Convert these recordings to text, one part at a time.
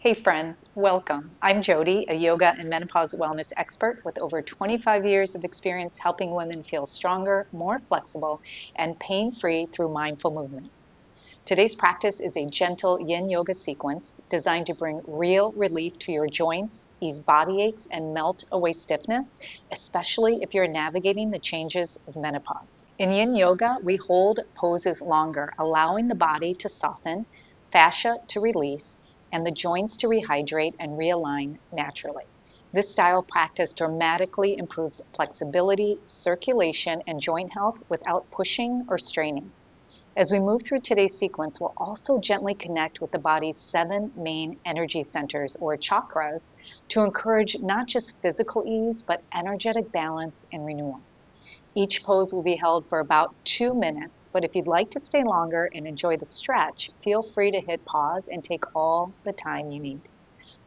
Hey friends, welcome. I'm Jody, a yoga and menopause wellness expert with over 25 years of experience helping women feel stronger, more flexible, and pain-free through mindful movement. Today's practice is a gentle Yin Yoga sequence designed to bring real relief to your joints, ease body aches, and melt away stiffness, especially if you're navigating the changes of menopause. In Yin Yoga, we hold poses longer, allowing the body to soften, fascia to release, and the joints to rehydrate and realign naturally. This style of practice dramatically improves flexibility, circulation, and joint health without pushing or straining. As we move through today's sequence, we'll also gently connect with the body's 7 main energy centers, or chakras, to encourage not just physical ease, but energetic balance and renewal. Each pose will be held for about 2 minutes, but if you'd like to stay longer and enjoy the stretch, feel free to hit pause and take all the time you need.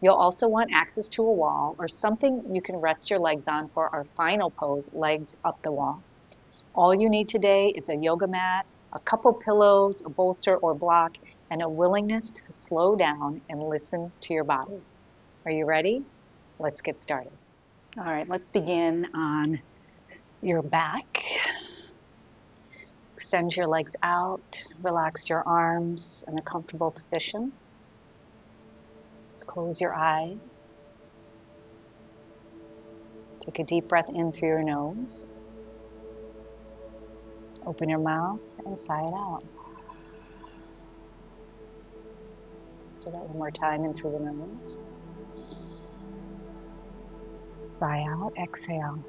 You'll also want access to a wall or something you can rest your legs on for our final pose, legs up the wall. All you need today is a yoga mat, a couple pillows, a bolster or block, and a willingness to slow down and listen to your body. Are you ready? Let's get started. All right, let's begin on your back. Extend your legs out, relax your arms in a comfortable position. Let's close your eyes. Take a deep breath in through your nose. Open your mouth and sigh it out. Let's do that one more time in through the nose. Sigh out, exhale.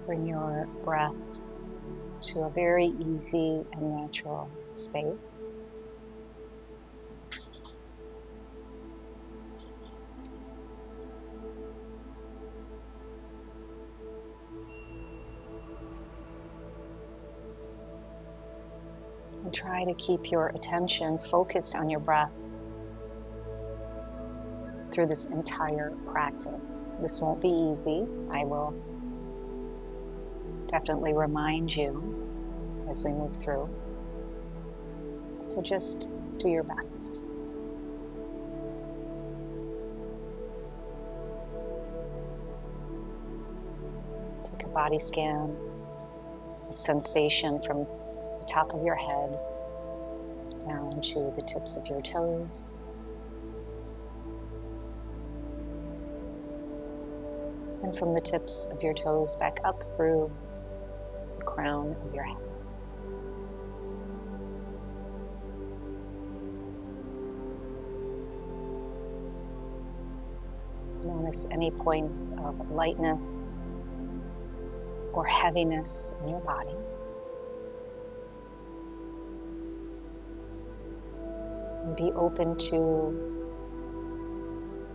Bring your breath to a very easy and natural space. And try to keep your attention focused on your breath through this entire practice. This won't be easy. I will definitely remind you as we move through. So just do your best. Take a body scan of sensation from the top of your head down to the tips of your toes. And from the tips of your toes back up through the crown of your head. Notice any points of lightness or heaviness in your body. And be open to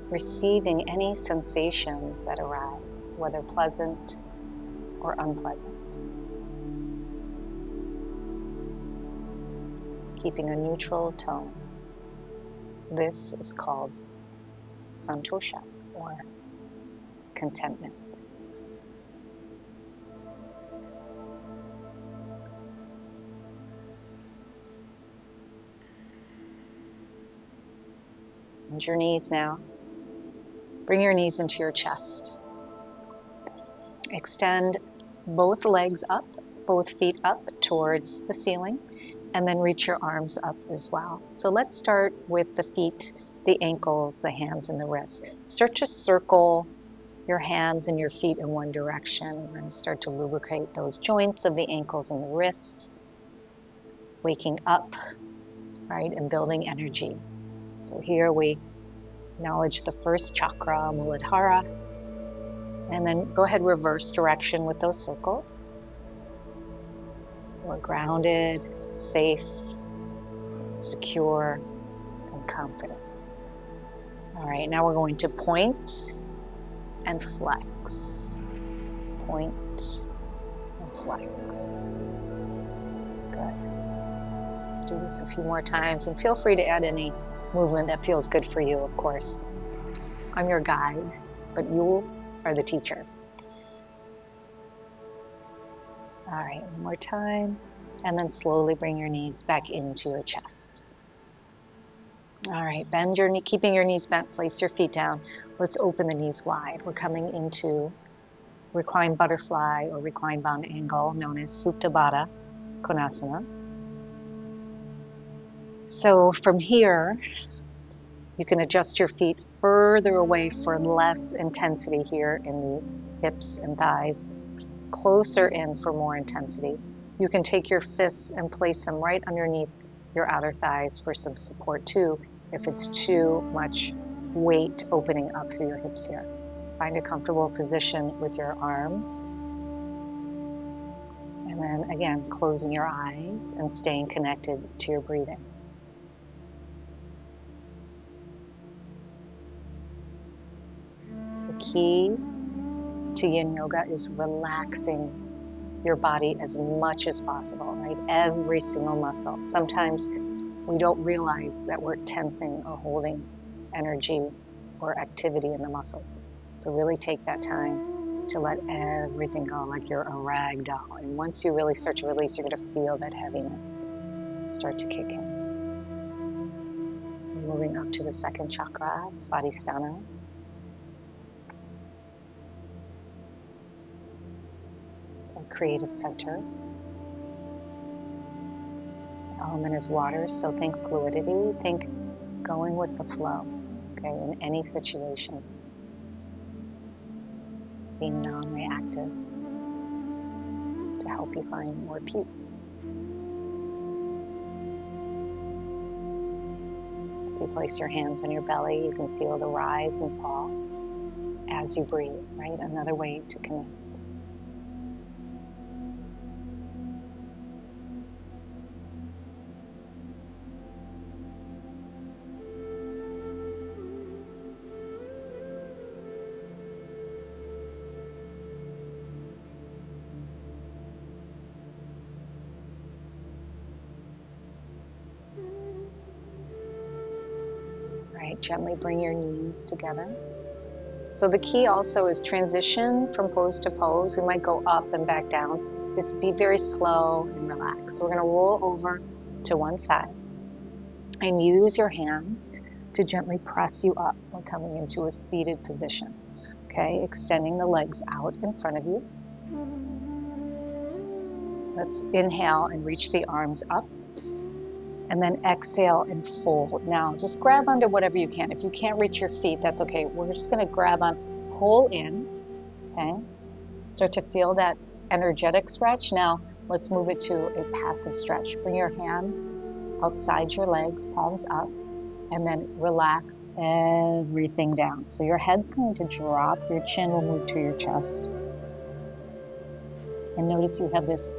receiving any sensations that arise, whether pleasant or unpleasant. Keeping a neutral tone. This is called santosha, or contentment. Bend your knees now. Bring your knees into your chest. Extend both legs up, both feet up towards the ceiling, and then reach your arms up as well. So let's start with the feet, the ankles, the hands, and the wrists. Start to circle your hands and your feet in one direction. We're going to start to lubricate those joints of the ankles and the wrists, waking up, right, and building energy. So here we acknowledge the first chakra, Muladhara, and then go ahead, reverse direction with those circles. We're grounded, safe, secure, and confident. All right, now we're going to point and flex. Point and flex. Good. Let's do this a few more times, and feel free to add any movement that feels good for you, of course. I'm your guide, but you are the teacher. All right, one more time. And then slowly bring your knees back into your chest. All right, bend your knee, keeping your knees bent, place your feet down. Let's open the knees wide. We're coming into reclined butterfly or reclined bound angle, known as Supta Baddha Konasana. So from here, you can adjust your feet further away for less intensity here in the hips and thighs, closer in for more intensity. You can take your fists and place them right underneath your outer thighs for some support too, if it's too much weight opening up through your hips here. Find a comfortable position with your arms. And then again, closing your eyes and staying connected to your breathing. The key to Yin Yoga is relaxing your body as much as possible, right? Every single muscle. Sometimes we don't realize that we're tensing or holding energy or activity in the muscles. So really take that time to let everything go like you're a rag doll. And once you really start to release, you're going to feel that heaviness start to kick in. Moving up to the second chakra, Svadhisthana. A creative center. The element is water, so think fluidity, think going with the flow, okay, in any situation. Being non-reactive to help you find more peace. If you place your hands on your belly, you can feel the rise and fall as you breathe, right? Another way to connect. Right, gently bring your knees together. So the key also is transition from pose to pose. We might go up and back down. Just be very slow and relaxed. So we're going to roll over to one side and use your hands to gently press you up. We're coming into a seated position. Okay, extending the legs out in front of you. Let's inhale and reach the arms up. And then exhale and fold. Now, just grab onto whatever you can. If you can't reach your feet, that's okay. We're just going to grab on, pull in, okay? Start to feel that energetic stretch. Now, let's move it to a passive stretch. Bring your hands outside your legs, palms up, and then relax everything down. So your head's going to drop, your chin will move to your chest. And notice you have this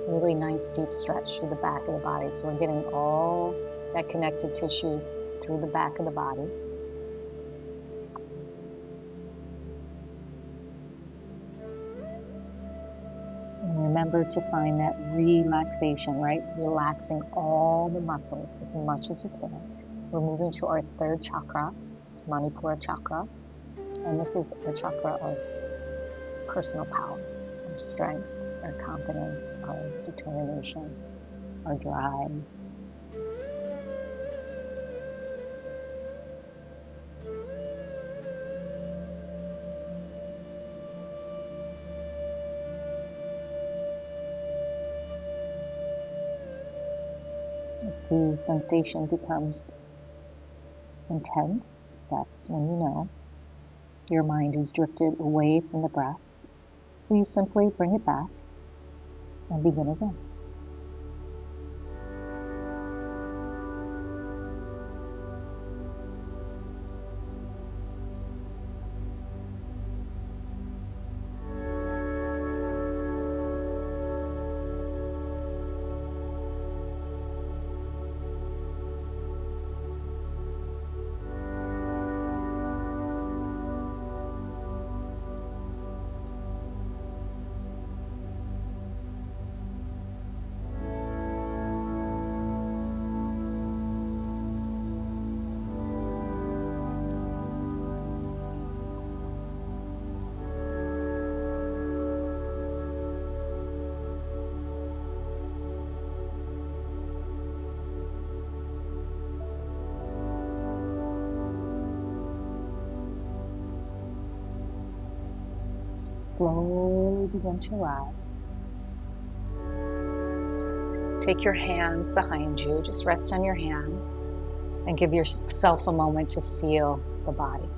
really nice deep stretch through the back of the body. So we're getting all that connective tissue through the back of the body. And remember to find that relaxation, right? Relaxing all the muscles as much as you can. We're moving to our third chakra, Manipura chakra. And this is the chakra of personal power, our strength, our confidence, our determination, our drive. If the sensation becomes intense, that's when you know your mind is drifted away from the breath. So you simply bring it back and begin again. slowly begin to rise. Take your hands behind you, just rest on your hand, and give yourself a moment to feel the body.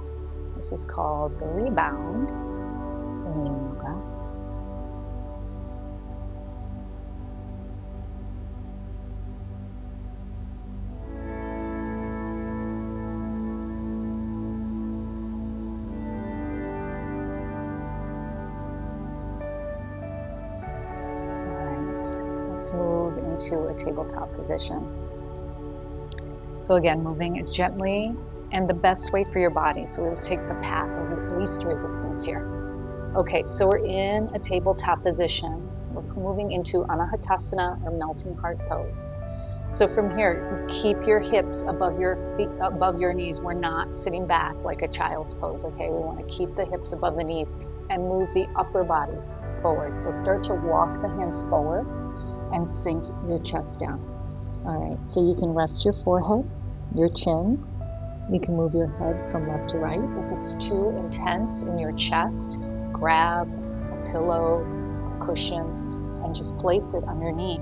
This is called the rebound in Yin Yoga. Let's move into a tabletop position. So again, moving as gently and the best way for your body. So let's take the path of least resistance here. Okay, so we're in a tabletop position. We're moving into Anahatasana or melting heart pose. So from here, keep your hips above your feet, above your knees. We're not sitting back like a child's pose, okay? We want to keep the hips above the knees and move the upper body forward. So start to walk the hands forward and sink your chest down. All right, so you can rest your forehead, your chin. You can move your head from left to right. If it's too intense in your chest, grab a pillow, a cushion, and just place it underneath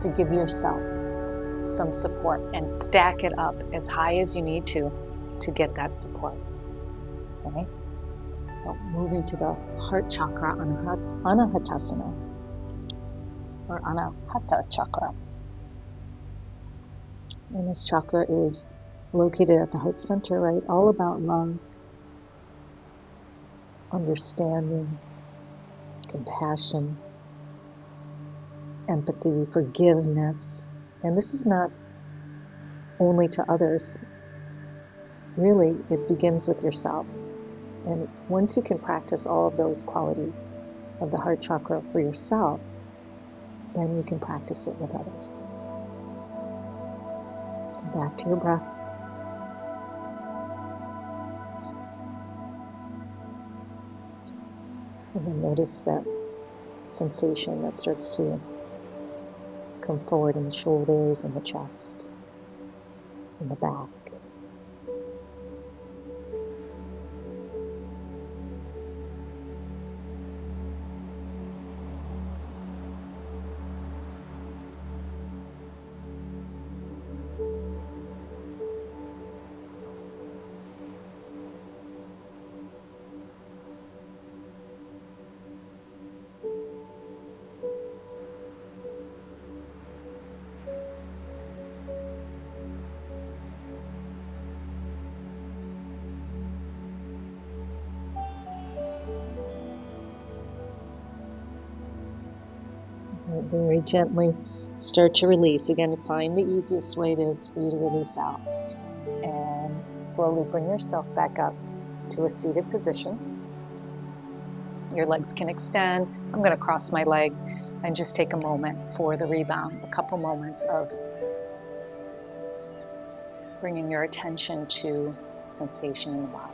to give yourself some support and stack it up as high as you need to get that support. Okay? So moving to the heart chakra, Anahatasana, or Anahata chakra. And this chakra is located at the heart center, right? All about love, understanding, compassion, empathy, forgiveness. And this is not only to others. Really, it begins with yourself. And once you can practice all of those qualities of the heart chakra for yourself, then you can practice it with others. Come back to your breath. And then notice that sensation that starts to come forward in the shoulders and the chest, in the back. Very gently start to release. Again, find the easiest way it is for you to release out. And slowly bring yourself back up to a seated position. Your legs can extend. I'm going to cross my legs and just take a moment for the rebound. A couple moments of bringing your attention to sensation in the body.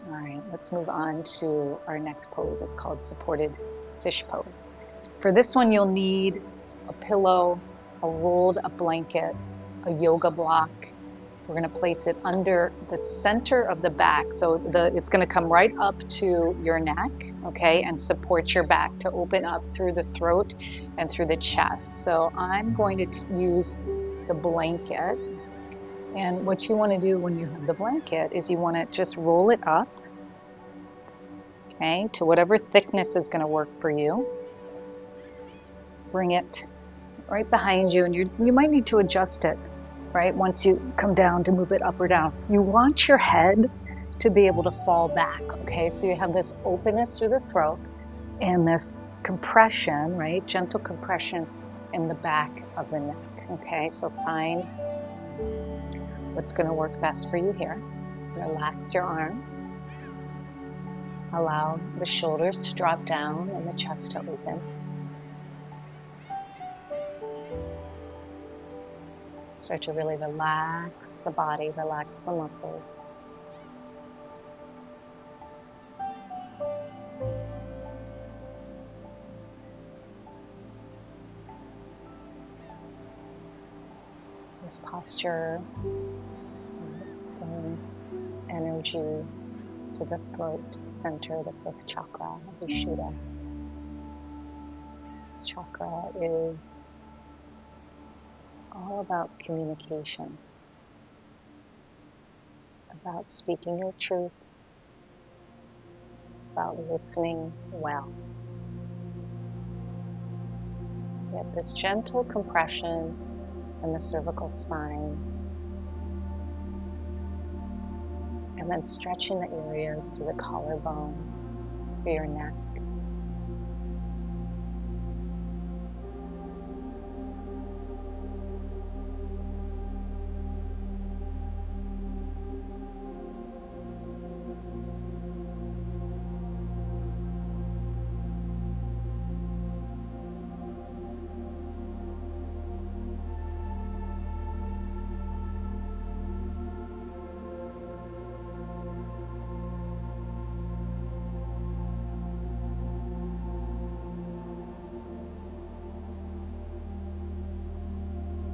All right, let's move on to our next pose. It's called supported fish pose. For this one, you'll need a pillow, a rolled up blanket, a yoga block. We're going to place it under the center of the back. So it's going to come right up to your neck, okay, and support your back to open up through the throat and through the chest. So I'm going to use the blanket. And what you want to do when you have the blanket is you want to just roll it up, okay, to whatever thickness is going to work for you. Bring it right behind you, and you might need to adjust it, right, once you come down to move it up or down. You want your head to be able to fall back, okay? So you have this openness through the throat and this compression, right, gentle compression in the back of the neck, okay? So find what's going to work best for you here. Relax your arms. Allow the shoulders to drop down and the chest to open. Start to really relax the body, relax the muscles. this posture brings energy to the throat center, the fifth chakra, Vishuddha. This chakra is all about communication, about speaking your truth, about listening well. Get this gentle compression in the cervical spine, and then stretching the areas through the collarbone, through your neck.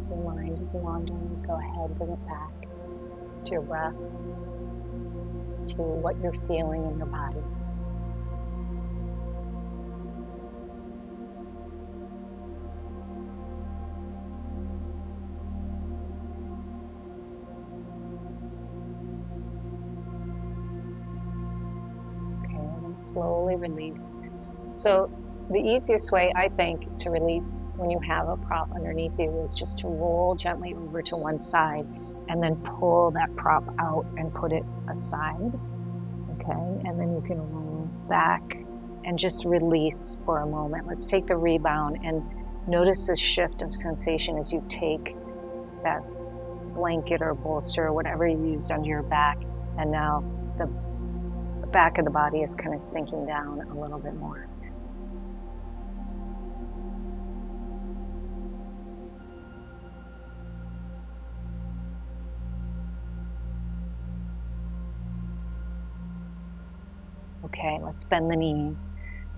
Your mind is wandering, go ahead, bring it back to your breath, to what you're feeling in your body. Okay, and then slowly release. So the easiest way, I think, to release when you have a prop underneath you is just to roll gently over to one side and then pull that prop out and put it aside. Okay, and then you can roll back and just release for a moment. Let's take the rebound and notice this shift of sensation as you take that blanket or bolster or whatever you used under your back, and now the back of the body is kind of sinking down a little bit more. Okay, let's bend the knee.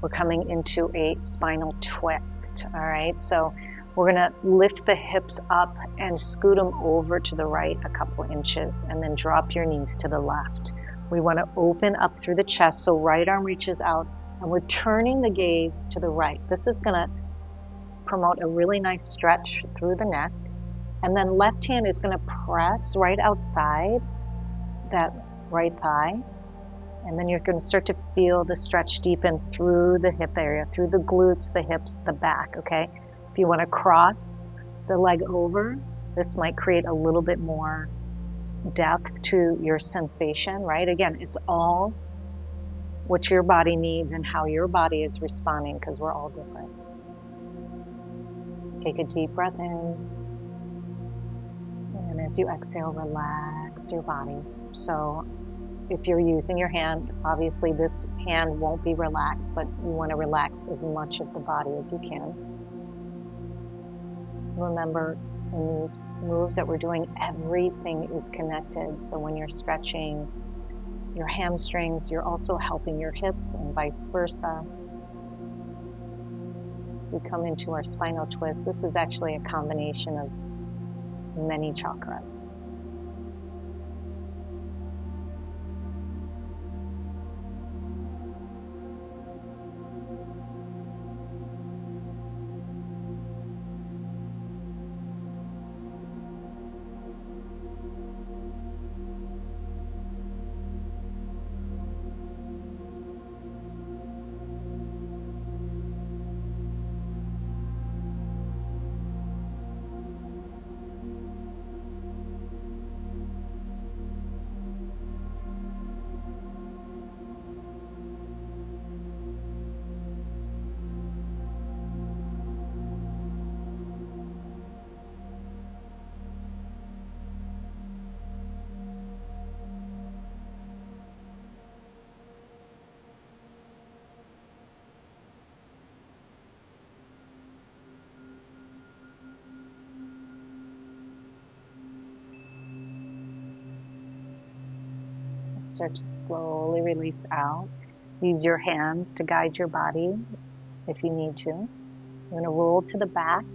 We're coming into a spinal twist, all right? So we're gonna lift the hips up and scoot them over to the right a couple inches and then drop your knees to the left. We wanna open up through the chest, so right arm reaches out and we're turning the gaze to the right. This is gonna promote a really nice stretch through the neck. And then left hand is gonna press right outside that right thigh. And then you're going to start to feel the stretch deepen through the hip area, through the glutes, the hips, the back, okay? If you want to cross the leg over, this might create a little bit more depth to your sensation, right? Again, it's all what your body needs and how your body is responding, because we're all different. Take a deep breath in. And as you exhale, relax your body. So if you're using your hand, obviously this hand won't be relaxed, but you want to relax as much of the body as you can. Remember, in these moves that we're doing, everything is connected. So when you're stretching your hamstrings, you're also helping your hips and vice versa. We come into our spinal twist. This is actually a combination of many chakras. Start to slowly release out. Use your hands to guide your body if you need to. You're going to roll to the back,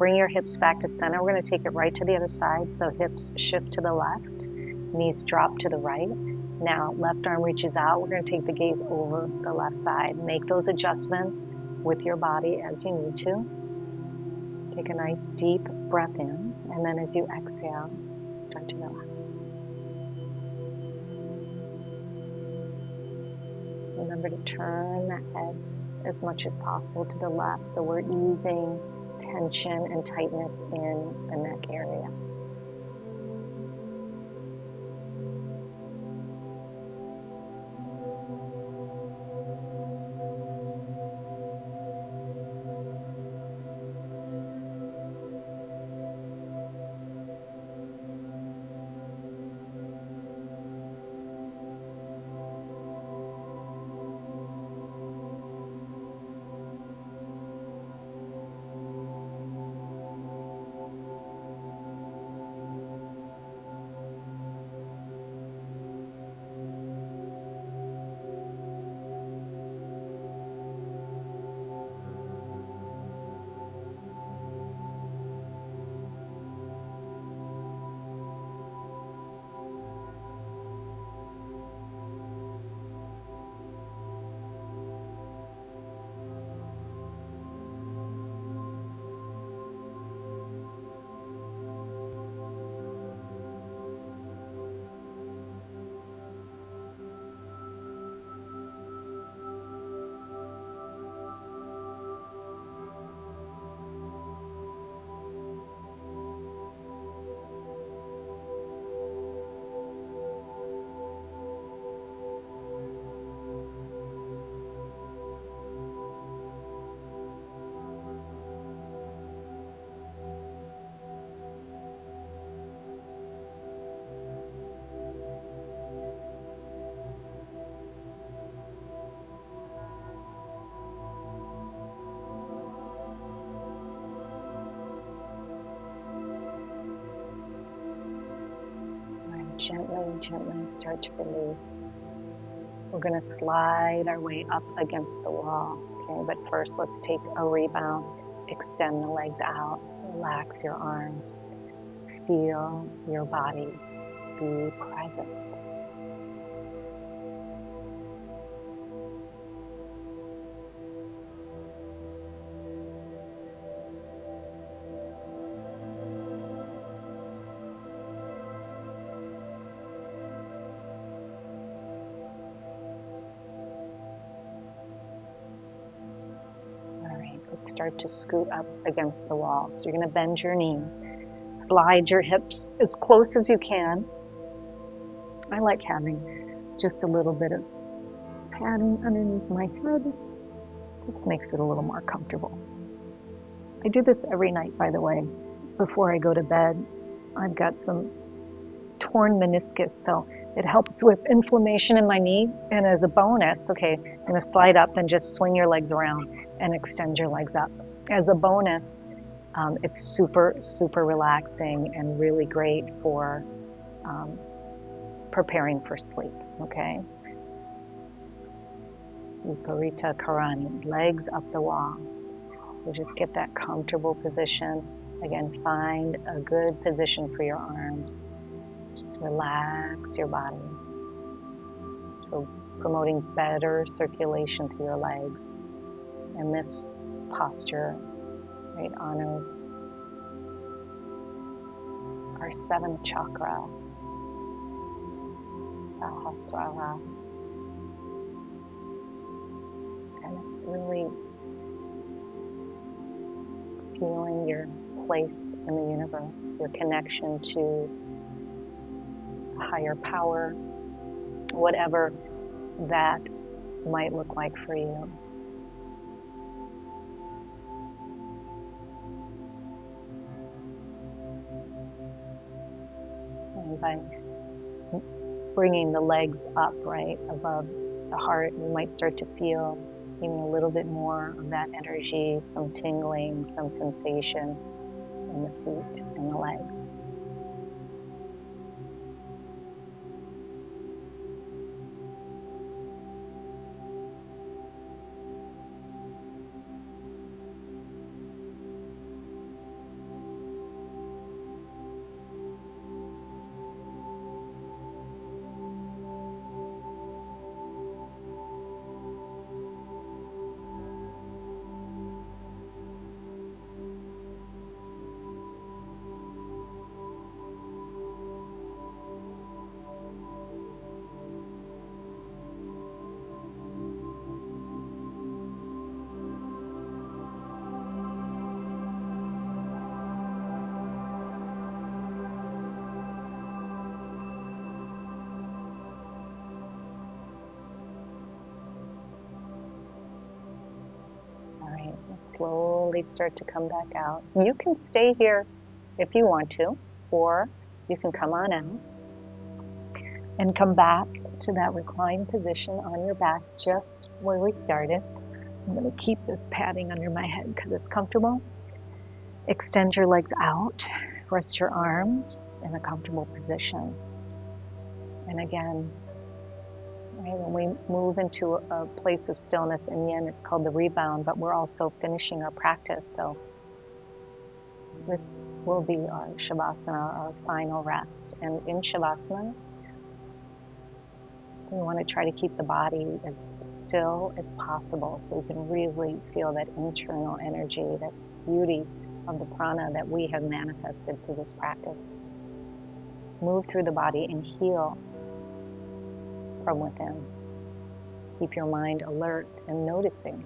bring your hips back to center. We're going to take it right to the other side. So hips shift to the left, knees drop to the right. Now left arm reaches out. We're going to take the gaze over the left side. Make those adjustments with your body as you need to. Take a nice deep breath in, and then as you exhale, start to relax. Remember to turn the head as much as possible to the left, so we're easing tension and tightness in the neck area. Gently start to release. We're going to slide our way up against the wall. Okay, but first let's take a rebound. Extend the legs out. Relax your arms. Feel your body. Be present. Start to scoot up against the wall. So you're going to bend your knees, slide your hips as close as you can. I like having just a little bit of padding underneath my head. Just makes it a little more comfortable. I do this every night, by the way, before I go to bed. I've got some torn meniscus, so it helps with inflammation in my knee. And as a bonus, okay, I'm going to slide up and just swing your legs around and extend your legs up. As a bonus, it's super, super relaxing and really great for preparing for sleep, okay? Viparita Karani, legs up the wall. So just get that comfortable position. Again, find a good position for your arms. Just relax your body. So promoting better circulation through your legs. And this posture, right, honors our seventh chakra, Sahasrara. And it's really feeling your place in the universe, your connection to a higher power, whatever that might look like for you. And by bringing the legs up, right, above the heart, you might start to feel even a little bit more of that energy, some tingling, some sensation in the feet and the legs. slowly start to come back out. You can stay here if you want to, or you can come on out and come back to that reclined position on your back, just where we started. I'm going to keep this padding under my head because it's comfortable. Extend your legs out, rest your arms in a comfortable position. And again, right, when we move into a place of stillness in Yin, it's called the rebound, but we're also finishing our practice. So this will be our Savasana, our final rest. And in Savasana, we want to try to keep the body as still as possible so we can really feel that internal energy, that beauty of the prana that we have manifested through this practice. Move through the body and heal from within. Keep your mind alert and noticing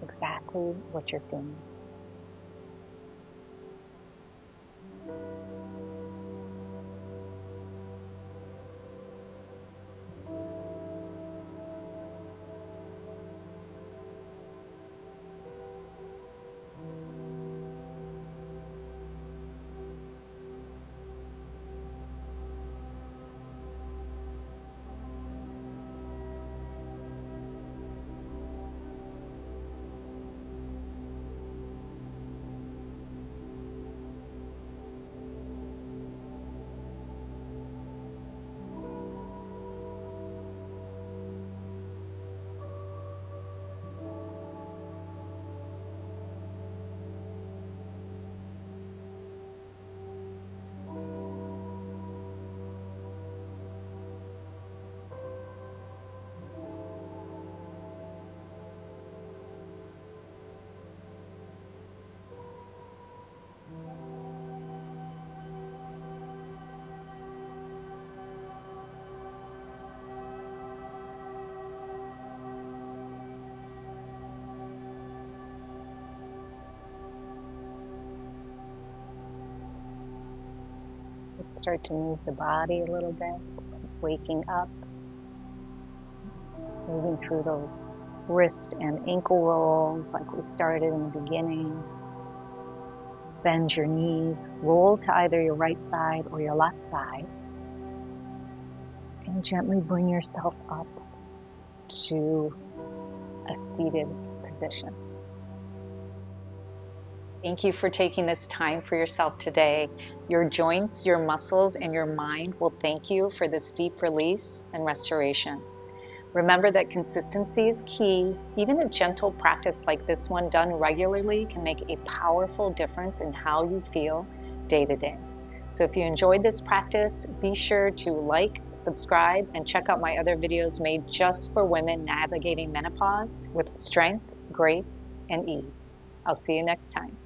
exactly what you're feeling. Let's start to move the body a little bit, waking up, moving through those wrist and ankle rolls like we started in the beginning. Bend your knees, roll to either your right side or your left side, and gently bring yourself up to a seated position. Thank you for taking this time for yourself today. Your joints, your muscles, and your mind will thank you for this deep release and restoration. Remember that consistency is key. Even a gentle practice like this one done regularly can make a powerful difference in how you feel day to day. So if you enjoyed this practice, be sure to like, subscribe, and check out my other videos made just for women navigating menopause with strength, grace, and ease. I'll see you next time.